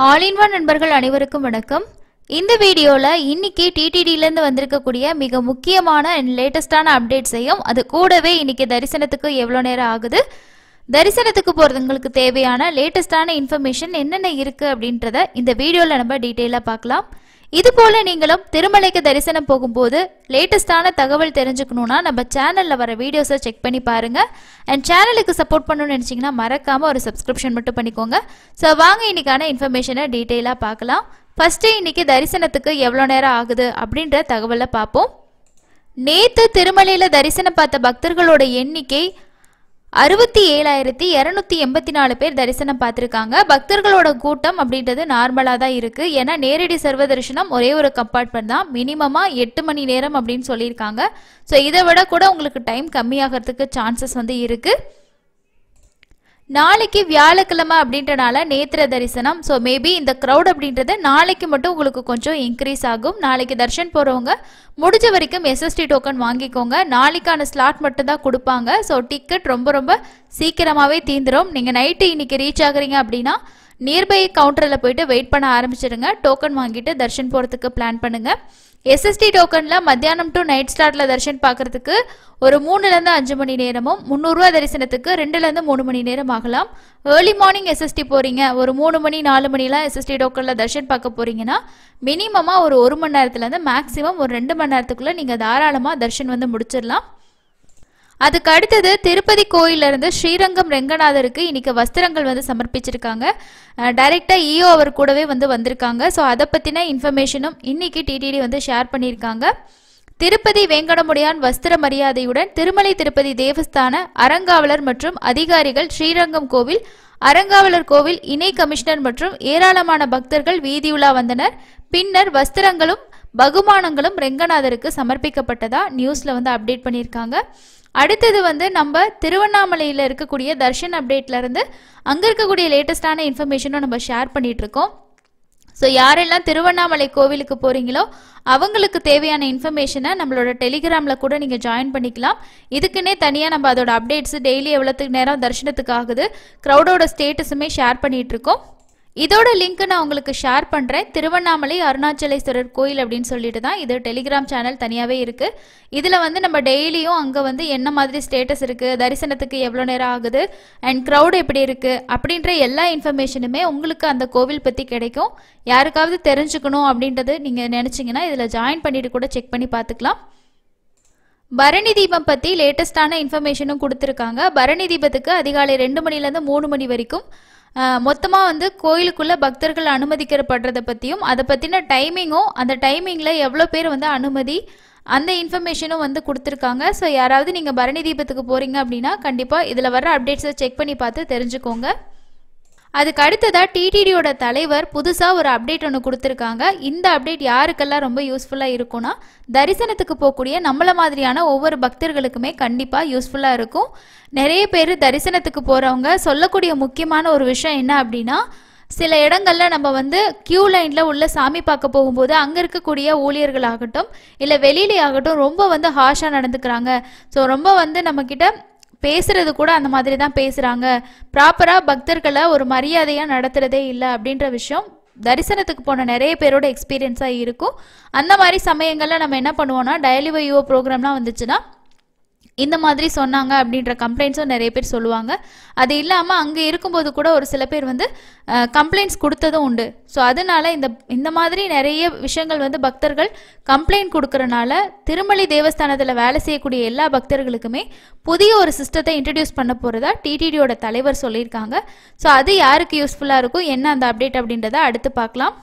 All in one நண்பர்கள் அனைவருக்கும் வணக்கம். இந்த வீடியோல இன்னைக்கு டிடிடில இருந்து வந்திருக்கக்கூடிய மிக முக்கியமான அண்ட் லேட்டஸ்டான அப்டேட்ஸையும் அது கூடவே இன்னைக்கு தரிசனத்துக்கு எவ்வளவு நேரம் ஆகுது, தரிசனத்துக்கு போறதுங்களுக்கு தேவையான லேட்டஸ்டான இன்ஃபர்மேஷன் என்னென்ன இருக்கு அப்படின்றத இந்த வீடியோல நம்ம டீட்டெயிலா பார்க்கலாம். இது போல நீங்களும் திருமலைக்கு தரிசனம் போகும்போது லேட்டஸ்டான தகவல் தெரிஞ்சுக்கணும்னா நம்ம சேனல்ல வர வீடியோஸை செக் பண்ணி பாருங்க. அண்ட் சேனலுக்கு சப்போர்ட் பண்ணணும்னு நினைச்சீங்கன்னா மறக்காம ஒரு சப்ஸ்கிரிப்ஷன் மட்டும் பண்ணிக்கோங்க. ஸோ வாங்க இன்னைக்கான இன்ஃபர்மேஷனை டீட்டெயிலா பார்க்கலாம். ஃபர்ஸ்ட் இன்னைக்கு தரிசனத்துக்கு எவ்வளோ நேரம் ஆகுது அப்படின்ற தகவலை பார்ப்போம். நேத்து திருமலையில தரிசனம் பார்த்த பக்தர்களோட எண்ணிக்கை 67,284 பேர் தரிசனம் பார்த்துருக்காங்க. பக்தர்களோட கூட்டம் அப்படின்றது நார்மலாக தான் இருக்குது. ஏன்னா நேரடி சர்வ தரிசனம் ஒரே ஒரு கம்பார்ட்மெண்ட் தான், மினிமமாக 8 மணி நேரம் அப்படின்னு சொல்லியிருக்காங்க. ஸோ இதை விட கூட உங்களுக்கு டைம் கம்மியாகிறதுக்கு சான்சஸ் வந்து இருக்குது. நாளைக்கு வியாழக்கிழமை அப்படின்றனால நேத்திர தரிசனம். ஸோ மேபி இந்த க்ரௌட் அப்படின்றது நாளைக்கு மட்டும் உங்களுக்கு கொஞ்சம் இன்க்ரீஸ் ஆகும். நாளைக்கு தர்ஷன் போகிறவங்க முடிஞ்ச வரைக்கும் எஸ்எஸ்டி டோக்கன் வாங்கிக்கோங்க. நாளைக்கான ஸ்லாட் மட்டும் தான் கொடுப்பாங்க. ஸோ டிக்கெட் ரொம்ப சீக்கிரமாகவே தீந்துடும். நீங்கள் நைட்டு இன்னைக்கு ரீச் ஆகுறீங்க அப்படின்னா நியர்பை கவுண்டரில் போயிட்டு வெயிட் பண்ண ஆரம்பிச்சிடுங்க. டோக்கன் வாங்கிட்டு தர்ஷன் போகிறதுக்கு பிளான் பண்ணுங்கள். எஸ்எஸ்டி டோக்கனில் மத்தியானம் டு நைட் ஸ்டார்ட்டில் தர்ஷன் பார்க்குறதுக்கு ஒரு 3லேருந்து 5 மணி நேரமும், 300 ரூபா தரிசனத்துக்கு 2லேருந்து 3 மணி நேரம் ஆகலாம். ஏர்லி மார்னிங் எஸ்எஸ்டி போகிறீங்க, ஒரு 3 மணி 4 மணிலாம் எஸ்எஸ்டி டோக்கனில் தர்ஷன் பார்க்க போகிறீங்கன்னா மினிமமாக ஒரு 1 மணி நேரத்துலேருந்து மேக்ஸிமம் ஒரு 2 மணி நேரத்துக்குள்ளே நீங்கள் தாராளமாக தர்ஷன் வந்து முடிச்சிடலாம். அதுக்கு அடுத்தது திருப்பதி கோயிலிருந்து ஸ்ரீரங்கம் ரெங்கநாதருக்கு இன்னைக்கு வஸ்திரங்கள் வந்து சமர்ப்பிச்சிருக்காங்க. டைரெக்டாக இஓ அவர் கூடவே வந்திருக்காங்க. ஸோ அதை பற்றின இன்ஃபர்மேஷனும் இன்னைக்கு டிடிடி வந்து ஷேர் பண்ணியிருக்காங்க. திருப்பதி வேங்கடமுடையான் வஸ்திர மரியாதையுடன் திருமலை திருப்பதி தேவஸ்தான அறங்காவலர் மற்றும் அதிகாரிகள், ஸ்ரீரங்கம் கோவில் அறங்காவலர் கோவில் இணை கமிஷனர் மற்றும் ஏராளமான பக்தர்கள் வீதியுலா வந்தனர். பின்னர் வஸ்திரங்களும் பகுமானங்களும் ரெங்கநாதருக்கு சமர்ப்பிக்கப்பட்டதா நியூஸ்ல அப்டேட் பண்ணியிருக்காங்க. அடுத்தது நம்ம திருவண்ணாமலையில் இருக்கக்கூடிய தர்ஷன் அப்டேட்ல இருந்து அங்க இருக்கக்கூடிய லேட்டஸ்டான இன்ஃபர்மேஷனும் நம்ம ஷேர் பண்ணிட்டு இருக்கோம். ஸோ யாரெல்லாம் திருவண்ணாமலை கோவிலுக்கு போறீங்களோ அவங்களுக்கு தேவையான இன்ஃபர்மேஷனை நம்மளோட டெலிகிராமில் கூட நீங்கள் ஜாயின் பண்ணிக்கலாம். இதுக்குன்னே தனியாக நம்ம அதோட அப்டேட்ஸ் டெய்லி எவ்வளோத்துக்கு நேரம் தரிசனத்துக்கு ஆகுது, க்ரௌடோட ஸ்டேட்டஸுமே ஷேர் பண்ணிட்டு இருக்கோம். இதோட லிங்க் நான் உங்களுக்கு ஷேர் பண்ணுறேன். திருவண்ணாமலை அருணாச்சலேஸ்வரர் கோயில் அப்படின்னு சொல்லிட்டு தான் இது டெலிகிராம் சேனல் தனியாகவே இருக்குது. இதில் நம்ம டெய்லியும் அங்கே என்ன மாதிரி ஸ்டேட்டஸ் இருக்குது, தரிசனத்துக்கு எவ்வளோ நேரம் ஆகுது அண்ட் க்ரௌட் எப்படி இருக்குது அப்படின்ற எல்லா இன்ஃபர்மேஷனுமே உங்களுக்கு அந்த கோவில் பற்றி கிடைக்கும். யாருக்காவது தெரிஞ்சுக்கணும் அப்படின்றது நீங்கள் நினச்சிங்கன்னா இதில் ஜாயின் பண்ணிட்டு கூட செக் பண்ணி பார்த்துக்கலாம். பரணி தீபம் பற்றி லேட்டஸ்டான இன்ஃபர்மேஷனும் கொடுத்துருக்காங்க. பரணி தீபத்துக்கு அதிகாலை 2 மணிலேருந்து 3 மணி வரைக்கும் மொத்தமாக கோயிலுக்குள்ளே பக்தர்கள் அனுமதிக்கப்படுறதை பற்றியும் அதை பற்றின டைமிங்கும், அந்த டைமிங்கில் எவ்வளோ பேர் அனுமதி, அந்த இன்ஃபர்மேஷனும் கொடுத்துருக்காங்க. ஸோ யாராவது நீங்கள் பரணி தீபத்துக்கு போகிறீங்க அப்படின்னா கண்டிப்பாக இதில் வர அப்டேட்ஸை செக் பண்ணி பார்த்து தெரிஞ்சுக்கோங்க. அதுக்கு அடுத்ததாக டிடிடியோட தலைவர் புதுசாக ஒரு அப்டேட் ஒன்று கொடுத்துருக்காங்க. இந்த அப்டேட் யாருக்கெல்லாம் ரொம்ப யூஸ்ஃபுல்லாக இருக்கும்னா தரிசனத்துக்கு போகக்கூடிய நம்மள மாதிரியான ஒவ்வொரு பக்தர்களுக்குமே கண்டிப்பாக யூஸ்ஃபுல்லாக இருக்கும். நிறைய பேர் தரிசனத்துக்கு போகிறவங்க சொல்லக்கூடிய முக்கியமான ஒரு விஷயம் என்ன அப்படின்னா, சில இடங்களில் நம்ம கியூ லைனில் உள்ள சாமி பார்க்க போகும்போது அங்கே இருக்கக்கூடிய ஊழியர்கள் ஆகட்டும் இல்லை வெளியிலே ஆகட்டும் ரொம்ப ஹார்ஷாக நடந்துக்கிறாங்க. ஸோ ரொம்ப நம்மக்கிட்ட பேசுறது கூட அந்த மாதிரி தான் பேசுகிறாங்க, ப்ராப்பராக பக்தர்களை ஒரு மரியாதையாக நடத்துகிறதே இல்லை அப்படின்ற விஷயம் தரிசனத்துக்கு போன நிறைய பேரோட எக்ஸ்பீரியன்ஸாக இருக்கும். அந்த மாதிரி சமயங்களில் நம்ம என்ன பண்ணுவோம்னா டெய்லி வையோ ப்ரோக்ராம்லாம் வந்துச்சுன்னா இந்த மாதிரி சொன்னாங்க அப்படின்ற கம்ப்ளைண்ட்ஸும் நிறைய பேர் சொல்லுவாங்க. அது இல்லாமல் அங்கே இருக்கும்போது கூட ஒரு சில பேர் கம்ப்ளைண்ட்ஸ் கொடுத்ததும் உண்டு. ஸோ அதனால இந்த மாதிரி நிறைய விஷயங்கள் பக்தர்கள் கம்ப்ளைண்ட் கொடுக்கறனால திருமலை தேவஸ்தானத்தில் வேலை செய்யக்கூடிய எல்லா பக்தர்களுக்குமே புதிய ஒரு சிஸ்டத்தை இன்ட்ரடியூஸ் பண்ண போகிறதா டிடிடியோட தலைவர் சொல்லியிருக்காங்க. ஸோ அது யாருக்கு யூஸ்ஃபுல்லாக இருக்கும், என்ன அந்த அப்டேட் அப்படின்றத அடுத்து பார்க்கலாம்.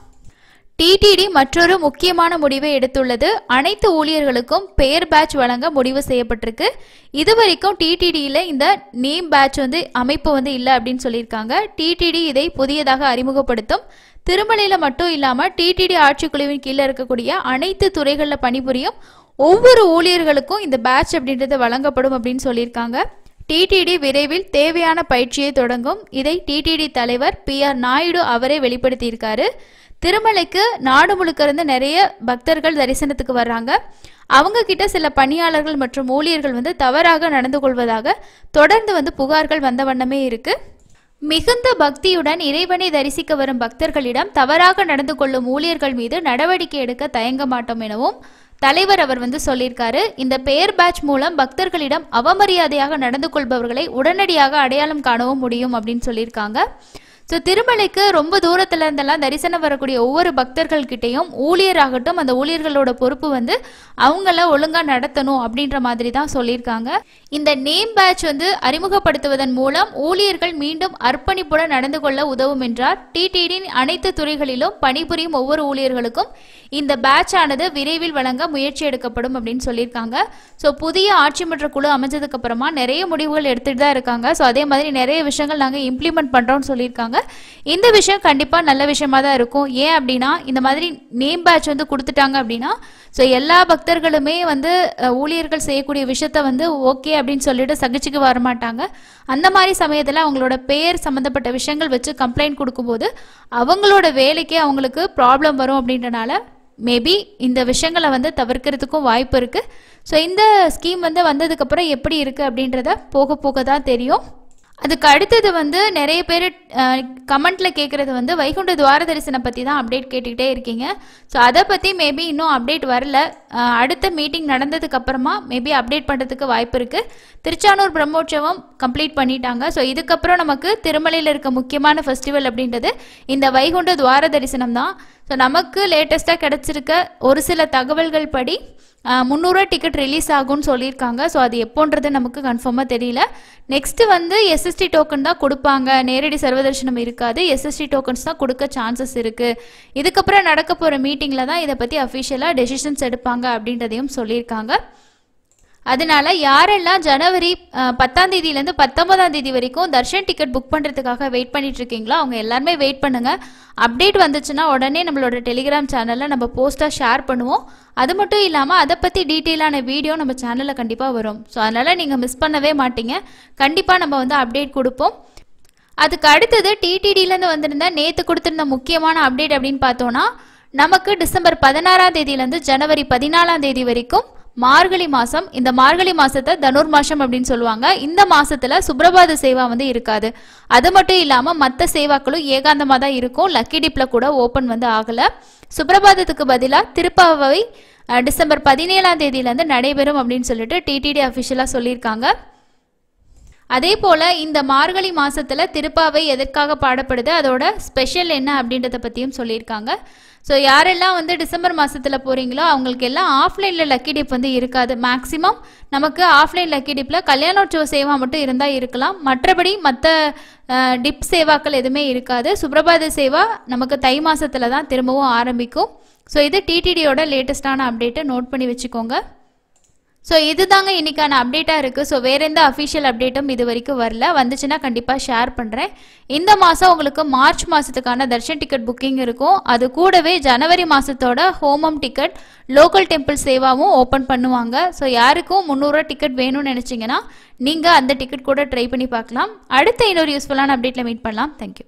டிடிடி மற்றொரு முக்கியமான முடிவை எடுத்துள்ளது. அனைத்து ஊழியர்களுக்கும் பெயர் பேட்ச் வழங்க முடிவு செய்யப்பட்டிருக்கு. இதுவரைக்கும் டிடிடியில் இந்த நேம் பேட்ச் அமைப்பு இல்லை அப்படின்னு சொல்லியிருக்காங்க. டிடிடி இதை புதியதாக அறிமுகப்படுத்தும். திருமலையில் மட்டும் இல்லாமல் டிடிடி ஆட்சிக்குழுவின் கீழே இருக்கக்கூடிய அனைத்து துறைகளில் பணிபுரியும் ஒவ்வொரு ஊழியர்களுக்கும் இந்த பேட்ச் அப்படின்றது வழங்கப்படும் அப்படின்னு சொல்லியிருக்காங்க. டிடிடி விரைவில் தேவையான பயிற்சியை தொடங்கும். இதை டிடிடி தலைவர் PR நாயுடு அவரே வெளிப்படுத்தியிருக்காரு. திருமலைக்கு நாடு முழுக்க இருந்து நிறைய பக்தர்கள் தரிசனத்துக்கு வர்றாங்க. அவங்க கிட்ட சில பணியாளர்கள் மற்றும் ஊழியர்கள் தவறாக நடந்து கொள்வதாக தொடர்ந்து புகார்கள் வந்த வண்ணமே இருக்கு. மிகுந்த பக்தியுடன் இறைவனை தரிசிக்க வரும் பக்தர்களிடம் தவறாக நடந்து கொள்ளும் ஊழியர்கள் மீது நடவடிக்கை எடுக்க தயங்க மாட்டோம் எனவும் தலைவர் அவர் சொல்லியிருக்காரு. இந்த பெயர் பேட்ச் மூலம் பக்தர்களிடம் அவமரியாதையாக நடந்து கொள்பவர்களை உடனடியாக அடையாளம் காணவும் முடியும் அப்படின்னு சொல்லியிருக்காங்க. ஸோ திருமலைக்கு ரொம்ப தூரத்துல இருந்தெல்லாம் தரிசனம் வரக்கூடிய ஒவ்வொரு பக்தர்கள்கிட்டையும் ஊழியராகட்டும் அந்த ஊழியர்களோட பொறுப்பு அவங்கள ஒழுங்கா நடத்தணும் அப்படின்ற மாதிரி தான் சொல்லியிருக்காங்க. இந்த நேம் பேட்ச் அறிமுகப்படுத்துவதன் மூலம் ஊழியர்கள் மீண்டும் அர்ப்பணிப்புடன் நடந்து கொள்ள உதவும் என்றார். டிடிடியின் அனைத்து துறைகளிலும் பணிபுரியும் ஒவ்வொரு ஊழியர்களுக்கும் இந்த பேட்ச் ஆனது விரைவில் வழங்க முயற்சி எடுக்கப்படும் அப்படின்னு சொல்லியிருக்காங்க. ஸோ புதிய ஆட்சி மன்ற குழு அமைச்சதுக்கு அப்புறமா நிறைய முடிவுகள் எடுத்துட்டு தான் இருக்காங்க. ஸோ அதே மாதிரி நிறைய விஷயங்கள் நாங்கள் இம்ப்ளிமெண்ட் பண்றோம்னு சொல்லியிருக்காங்க. இந்த விஷயம் கண்டிப்பா நல்ல விஷயமா தான் இருக்கும். ஏன் அப்படின்னா இந்த மாதிரி நேம் பேட்ச் கொடுத்துட்டாங்க அப்படின்னா ஸோ எல்லா பக்தர்களுமே ஊழியர்கள் செய்யக்கூடிய விஷயத்த ஓகே அப்படின்னு சொல்லிட்டு சகிச்சுக்கு வர மாட்டாங்க. அந்த மாதிரி சமயத்தில் அவங்களோட பெயர் சம்மந்தப்பட்ட விஷயங்கள் வச்சு கம்ப்ளைண்ட் கொடுக்கும்போது அவங்களோட வேலைக்கே அவங்களுக்கு ப்ராப்ளம் வரும் அப்படின்றனால மேபி இந்த விஷயங்களை தவிர்க்கிறதுக்கும் வாய்ப்பு இருக்கு. ஸோ இந்த ஸ்கீம் வந்ததுக்கப்புறம் எப்படி இருக்கு அப்படின்றத போக போக தான் தெரியும். அதுக்கு அடுத்தது நிறைய பேர் கமெண்ட்ல கேட்குறது வைகுண்ட துவார தரிசனம் பற்றி தான் அப்டேட் கேட்டுக்கிட்டே இருக்கீங்க. ஸோ அதை பற்றி மேபி இன்னும் அப்டேட் வரல. அடுத்த மீட்டிங் நடந்ததுக்கு அப்புறமா மேபி அப்டேட் பண்ணுறதுக்கு வாய்ப்பு இருக்குது. திருச்சானூர் பிரம்மோற்சவம் கம்ப்ளீட் பண்ணிட்டாங்க. ஸோ இதுக்கப்புறம் நமக்கு திருமலையில் இருக்க முக்கியமான ஃபெஸ்டிவல் அப்படின்றது இந்த வைகுண்ட துவார தரிசனம் தான். ஸோ நமக்கு லேட்டஸ்ட்டாக கிடச்சிருக்க ஒரு சில தகவல்கள் படி 300 டிக்கெட் ரிலீஸ் ஆகும்னு சொல்லியிருக்காங்க. ஸோ அது எப்போன்றது நமக்கு கன்ஃபார்மாக தெரியல. நெக்ஸ்ட்டு எஸ்எஸ்டி டோக்கன் தான் கொடுப்பாங்க, நேரடி சர்வதர்ஷனம் இருக்காது. எஸ்எஸ்டி டோக்கன்ஸ் தான் கொடுக்க சான்சஸ் இருக்குது. இதுக்கப்புறம் நடக்க போகிற மீட்டிங்கில் தான் இதை பற்றி அஃபிஷியலாக டெசிஷன்ஸ் எடுப்பாங்க அப்படின்றதையும் சொல்லியிருக்காங்க. அதனால யாரெல்லாம் ஜனவரி 10ஆம் தேதியிலேருந்து 19ஆம் தேதி வரைக்கும் தர்ஷன் டிக்கெட் புக் பண்ணுறதுக்காக வெயிட் பண்ணிட்டு இருக்கீங்களோ அவங்க எல்லாருமே வெயிட் பண்ணுங்க. அப்டேட் வந்துச்சுன்னா உடனே நம்மளோட டெலிகிராம் சேனலில் நம்ம போஸ்ட்டாக ஷேர் பண்ணுவோம். அது மட்டும் இல்லாமல் அதை பற்றி டீட்டெயிலான வீடியோ நம்ம சேனலில் கண்டிப்பாக வரும். ஸோ அதனால் நீங்கள் மிஸ் பண்ணவே மாட்டீங்க. கண்டிப்பாக நம்ம அப்டேட் கொடுப்போம். அதுக்கு அடுத்தது டிடிடியிலேருந்து வந்திருந்த நேற்று கொடுத்துருந்த முக்கியமான அப்டேட் அப்படின்னு பார்த்தோன்னா நமக்கு டிசம்பர் 16ஆம் தேதியிலேருந்து ஜனவரி 14ஆம் தேதி வரைக்கும் மார்கழி மாசம். இந்த மார்கழி மாசத்தை தனுர் மாசம் அப்படின்னு சொல்லுவாங்க. இந்த மாசத்துல சுப்ரபாத சேவா இருக்காது. அது மட்டும் இல்லாம மற்ற சேவாக்களும் ஏகாந்தமா தான் இருக்கும். லக்கி டிப்ல கூட ஓபன் ஆகல. சுப்ரபாதத்துக்கு பதிலா திருப்பாவை டிசம்பர் 17ஆம் தேதியிலிருந்து நடைபெறும் அப்படின்னு சொல்லிட்டு டிடிடி அஃபிஷியலா சொல்லியிருக்காங்க. அதே போல இந்த மார்கழி மாசத்துல திருப்பாவை எதற்காக பாடப்படுது, அதோட ஸ்பெஷல் என்ன அப்படின்றத பத்தியும் சொல்லியிருக்காங்க. ஸோ யாரெல்லாம் டிசம்பர் மாசத்துல போறீங்களோ அவங்களுக்கு எல்லாம் ஆஃப்லைன்ல லக்கி டிப் இருக்காது. மேக்சிமம் நமக்கு ஆஃப்லைன் லக்கி டிப்ல கல்யாணோற்சவ சேவா மட்டும் இருந்தா இருக்கலாம். மற்றபடி மற்ற டிப் சேவாக்கள் எதுவுமே இருக்காது. சுப்ரபாத சேவா நமக்கு தை மாசத்துல தான் திரும்பவும் ஆரம்பிக்கும். ஸோ இது டிடிடியோட லேட்டஸ்டான அப்டேட்டை நோட் பண்ணி வச்சுக்கோங்க. ஸோ இதுதாங்க இன்னைக்கான அப்டேட்டாக இருக்குது. ஸோ வேறு எந்த அஃபிஷியல் அப்டேட்டும் இது வரைக்கும் வரல. வந்துச்சுன்னா கண்டிப்பாக ஷேர் பண்ணுறேன். இந்த மாதம் உங்களுக்கு மார்ச் மாதத்துக்கான தர்ஷன் டிக்கெட் புக்கிங் இருக்கும். அது கூடவே ஜனவரி மாதத்தோட ஹோமம் டிக்கெட் லோக்கல் டெம்பிள் சேவாவும் ஓப்பன் பண்ணுவாங்க. ஸோ யாருக்கும் 300 டிக்கெட் வேணும்னு நினச்சிங்கன்னா நீங்கள் அந்த டிக்கெட் கூட ட்ரை பண்ணி பார்க்கலாம். அடுத்த இன்னொரு யூஸ்ஃபுல்லான அப்டேட்டில் மீட் பண்ணலாம். தேங்க்யூ.